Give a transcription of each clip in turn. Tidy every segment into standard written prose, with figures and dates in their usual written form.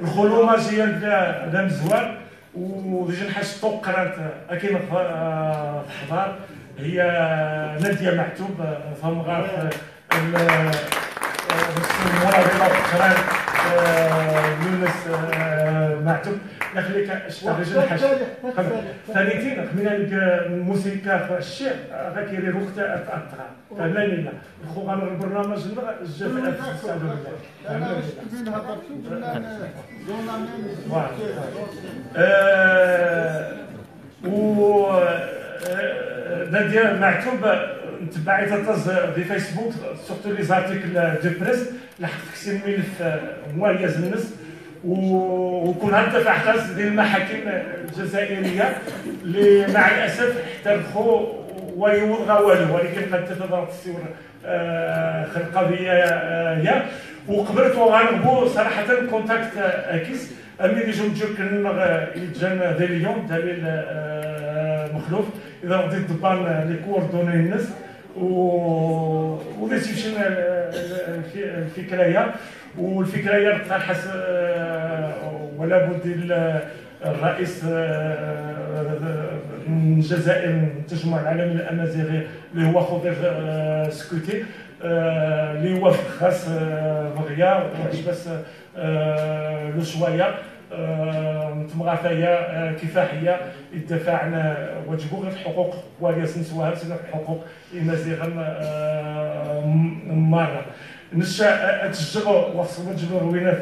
الخلو ماجيا لا مزوار وديجا نحاش طوق قرات اكيد في الحضار هي ناديه معتوب فهم غار المراقبه القران يونس معتوب نخليك اشتغل نحاش ثانيتين من الموسيقى في الشعر غاكيري وقت اطغى فهماني لا خوغا البرنامج جا في 1999 ناديه معتوب نتبعي تطز في فيسبوك سورتو لي زارتيكل دو بريس لحقت كثير ملف مميز الناس وكون هدف احداث ديال المحاكم الجزائريه اللي مع الاسف احترقوا ويوضغى والو ولكن قد تفضلت السور القضيه هي وقبلت وغنغبو صراحه كونتاكت اكيس امي ديجا نجوك يتجان ديال اليوم دليل مخلوف اذا رديت دبان لي كوردوني الناس وديت مشينا الفكره هي والفكره هي طرح ولا بد الرئيس الجزائر التجمع العالمي الامازيغي اللي هو خضير سكوتي اللي هو خاص مغيا وعجبس لو شويه متمغافيه كفاحيه يدافع عن وجبوغ الحقوق وليس نسواها الحقوق المزيغا مره نشا تشجعوا وصلوا تجبروا روينات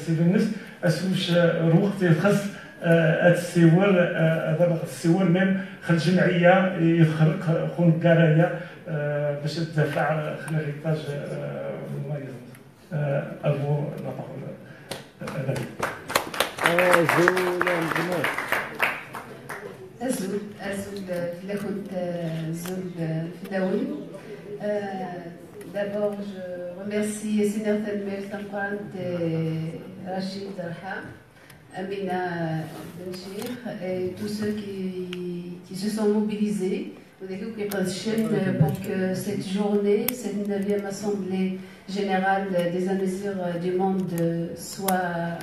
سيدي الناس اسوش الوقت يخص السيور هذا السيور من خل جمعيه يخرق خون كرايه باش تدافع خلال الانتاج مميز ابو نطق أزول في Zul Fidaoui. D'abord, je remercie Siner Telmel Tamprant et Rachid Darha, Amina Benchir et tous ceux qui se sont mobilisés pour que cette journée, cette 9e Assemblée générale des Amazirs du monde soit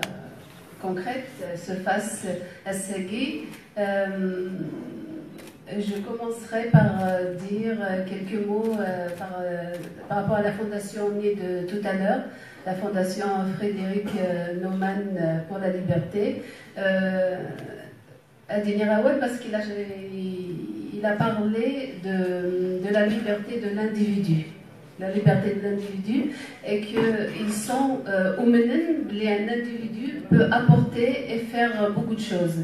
concrète, se fasse à Sagui. Je commencerai par dire quelques mots par rapport à la fondation née de tout à l'heure, la fondation Frédéric Naumann pour la liberté. Adinir Awad parce qu'il a parlé de la liberté de l'individu. La liberté de l'individu et qu'ils sont un individu peut apporter et faire beaucoup de choses.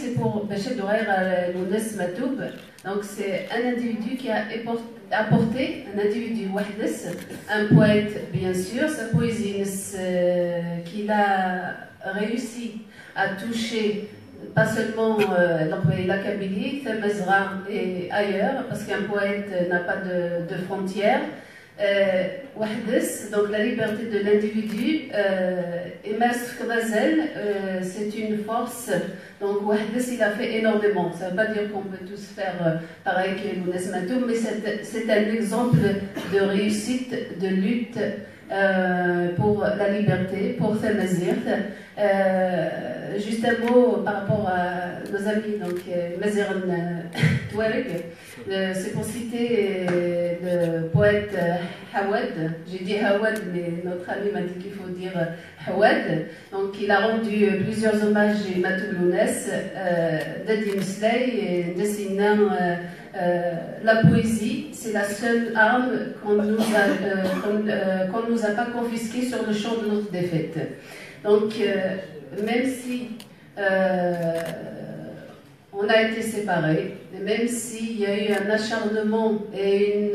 C'est pour Bachel Douair Lounes Matoub. Donc c'est un individu qui a apporté, un individu wahdes, un poète bien sûr, sa poésie qu'il a réussi à toucher pas seulement la Kabylie, Thamazra et ailleurs, parce qu'un poète n'a pas de frontières. Wahdes, donc la liberté de l'individu, et Masque Vazel, c'est une force. Donc Wahdes, il a fait énormément. Ça ne veut pas dire qu'on peut tous faire pareil que Lounes Matoum, mais c'est un exemple de réussite, de lutte pour la liberté, pour Thamazir. Juste un mot par rapport à nos amis, donc Maziran Touareg. C'est pour citer le poète Hawad. J'ai dit Hawad, mais notre ami m'a dit qu'il faut dire Hawad. Donc il a rendu plusieurs hommages à Matoulounes, Dadi Misley et Dessinan. La poésie, c'est la seule arme qu'on nous a pas confisquée sur le champ de notre défaite. Donc, même si on a été séparés, même s'il y a eu un acharnement et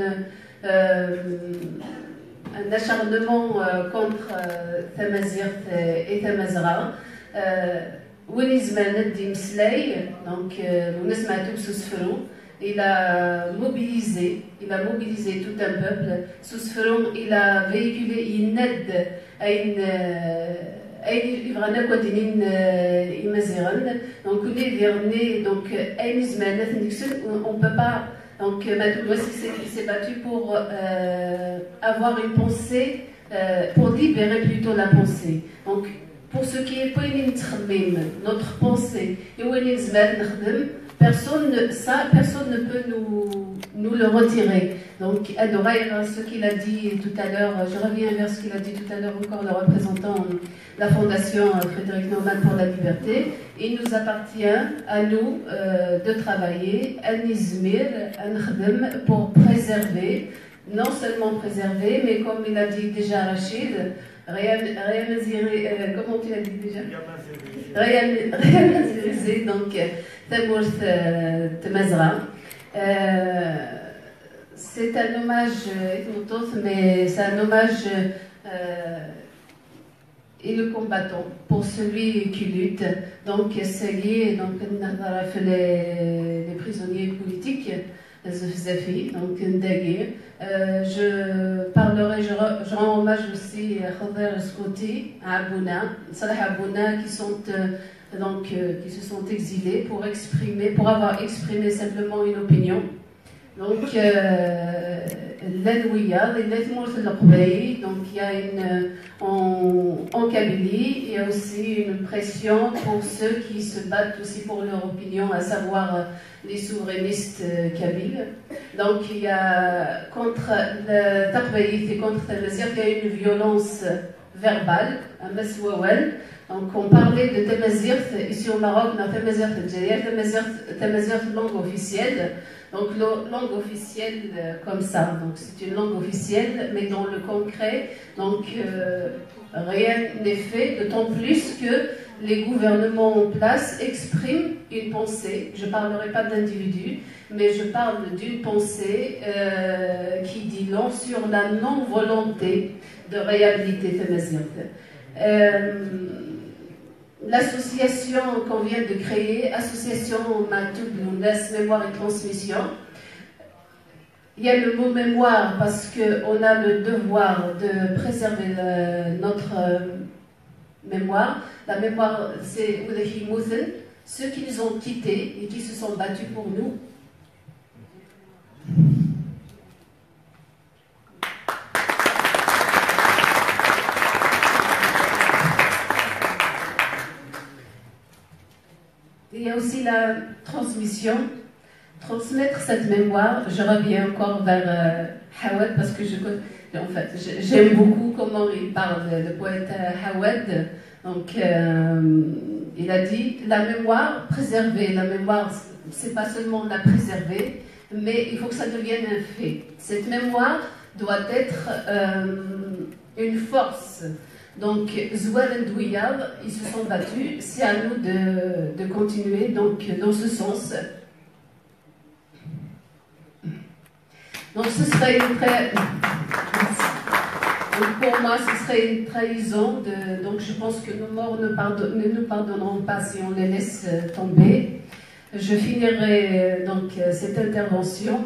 un acharnement contre Tamazirt et Tamazra, Winizman Dimsley, donc Winismatoub Sousferou, il a mobilisé tout un peuple. Sousferou, il a véhiculé une aide à une donc on peut pas, donc Matoulouas s'est battu pour avoir une pensée pour libérer plutôt la pensée. Donc, pour ce qui est notre pensée, personne ne peut nous le retirer. Donc, Adoraïra, ce qu'il a dit tout à l'heure, je reviens vers ce qu'il a dit tout à l'heure encore, le représentant de la Fondation Frédéric Naumann pour la liberté. Il nous appartient à nous de travailler à Nizmir, à Nkhdem, pour préserver, non seulement préserver, mais comme il a dit déjà Rachid, comment tu l'as dit déjà? Réaliser, donc, Tamourth Temazra. C'est un hommage, mais c'est un hommage et le combattant pour celui qui lutte. Donc, c'est lié donc, les prisonniers politiques. Donc, je parlerai, je rends hommage aussi à Khader Skouti, à Abouna, Salah Abouna, qui se sont exilés pour avoir exprimé simplement une opinion. Donc, l'Anouïa, donc il y a en Kabylie, il y a aussi une pression pour ceux qui se battent aussi pour leur opinion, à savoir les souverainistes kabyles. Donc, il y a contre le Taqbaït et contre Tamazigh, il y a une violence verbale, un Maswawel. Donc, on parlait de Tamazigh ici au Maroc, dans Tamazigh langue officielle. Donc, langue officielle comme ça, donc c'est une langue officielle, mais dans le concret, donc rien n'est fait, d'autant plus que les gouvernements en place expriment une pensée. Je ne parlerai pas d'individu, mais je parle d'une pensée qui dit long sur la non-volonté de réhabiliter Tamazigh. L'association qu'on vient de créer, Association Matoub Lounes, Mémoire et Transmission, il y a le mot mémoire parce qu'on a le devoir de préserver notre mémoire. La mémoire, c'est ceux qui nous ont quittés et qui se sont battus pour nous. Il y a aussi la transmission, transmettre cette mémoire. Je reviens encore vers Hawad parce que j'aime beaucoup comment il parle, le poète Hawad. Donc, il a dit la mémoire préservée. La mémoire, c'est pas seulement la préserver, mais il faut que ça devienne un fait. Cette mémoire doit être une force. Donc, Zoual et Douillab, ils se sont battus. C'est à nous de continuer donc, dans ce sens. Donc, ce serait une pour moi, ce serait une trahison. Donc, je pense que nos morts ne nous pardonneront pas si on les laisse tomber. Je finirai donc cette intervention,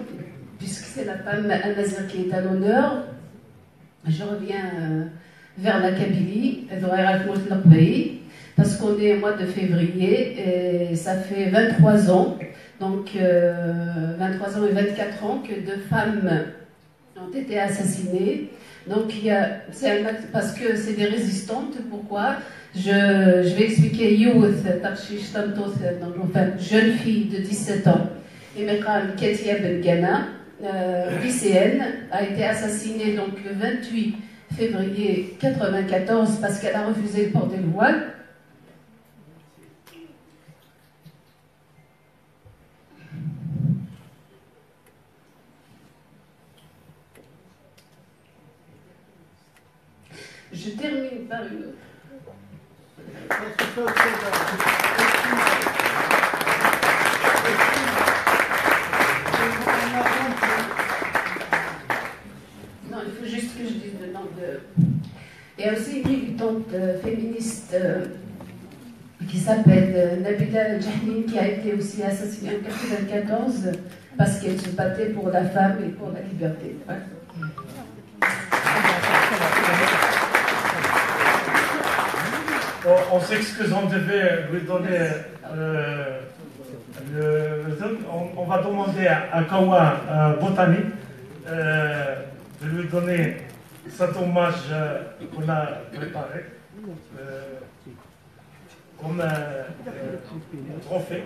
puisque c'est la femme Amazir qui est à l'honneur. Je reviens vers la Kabylie, parce qu'on est au mois de février et ça fait 23 ans, donc 23 ans et 24 ans que 2 femmes ont été assassinées. Donc c'est un acte parce que c'est des résistantes. Pourquoi? Je vais expliquer. Youth, donc enfin jeune fille de 17 ans, Emekal Ketia Ben-Gana, lycéenne, a été assassinée donc le 28 février 1994 parce qu'elle a refusé de porter le voile. Je termine par une autre. Non, il faut juste que je dise le nom de... Il y a aussi une militante féministe qui s'appelle Nabila Jahlin qui a été aussi assassinée en 1994 parce qu'elle se battait pour la femme et pour la liberté. Ouais. On s'excuse, on devait lui donner on va demander à Kawa Botani de lui donner cet hommage qu'on a préparé comme un trophée.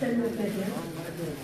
تنمرت مدينة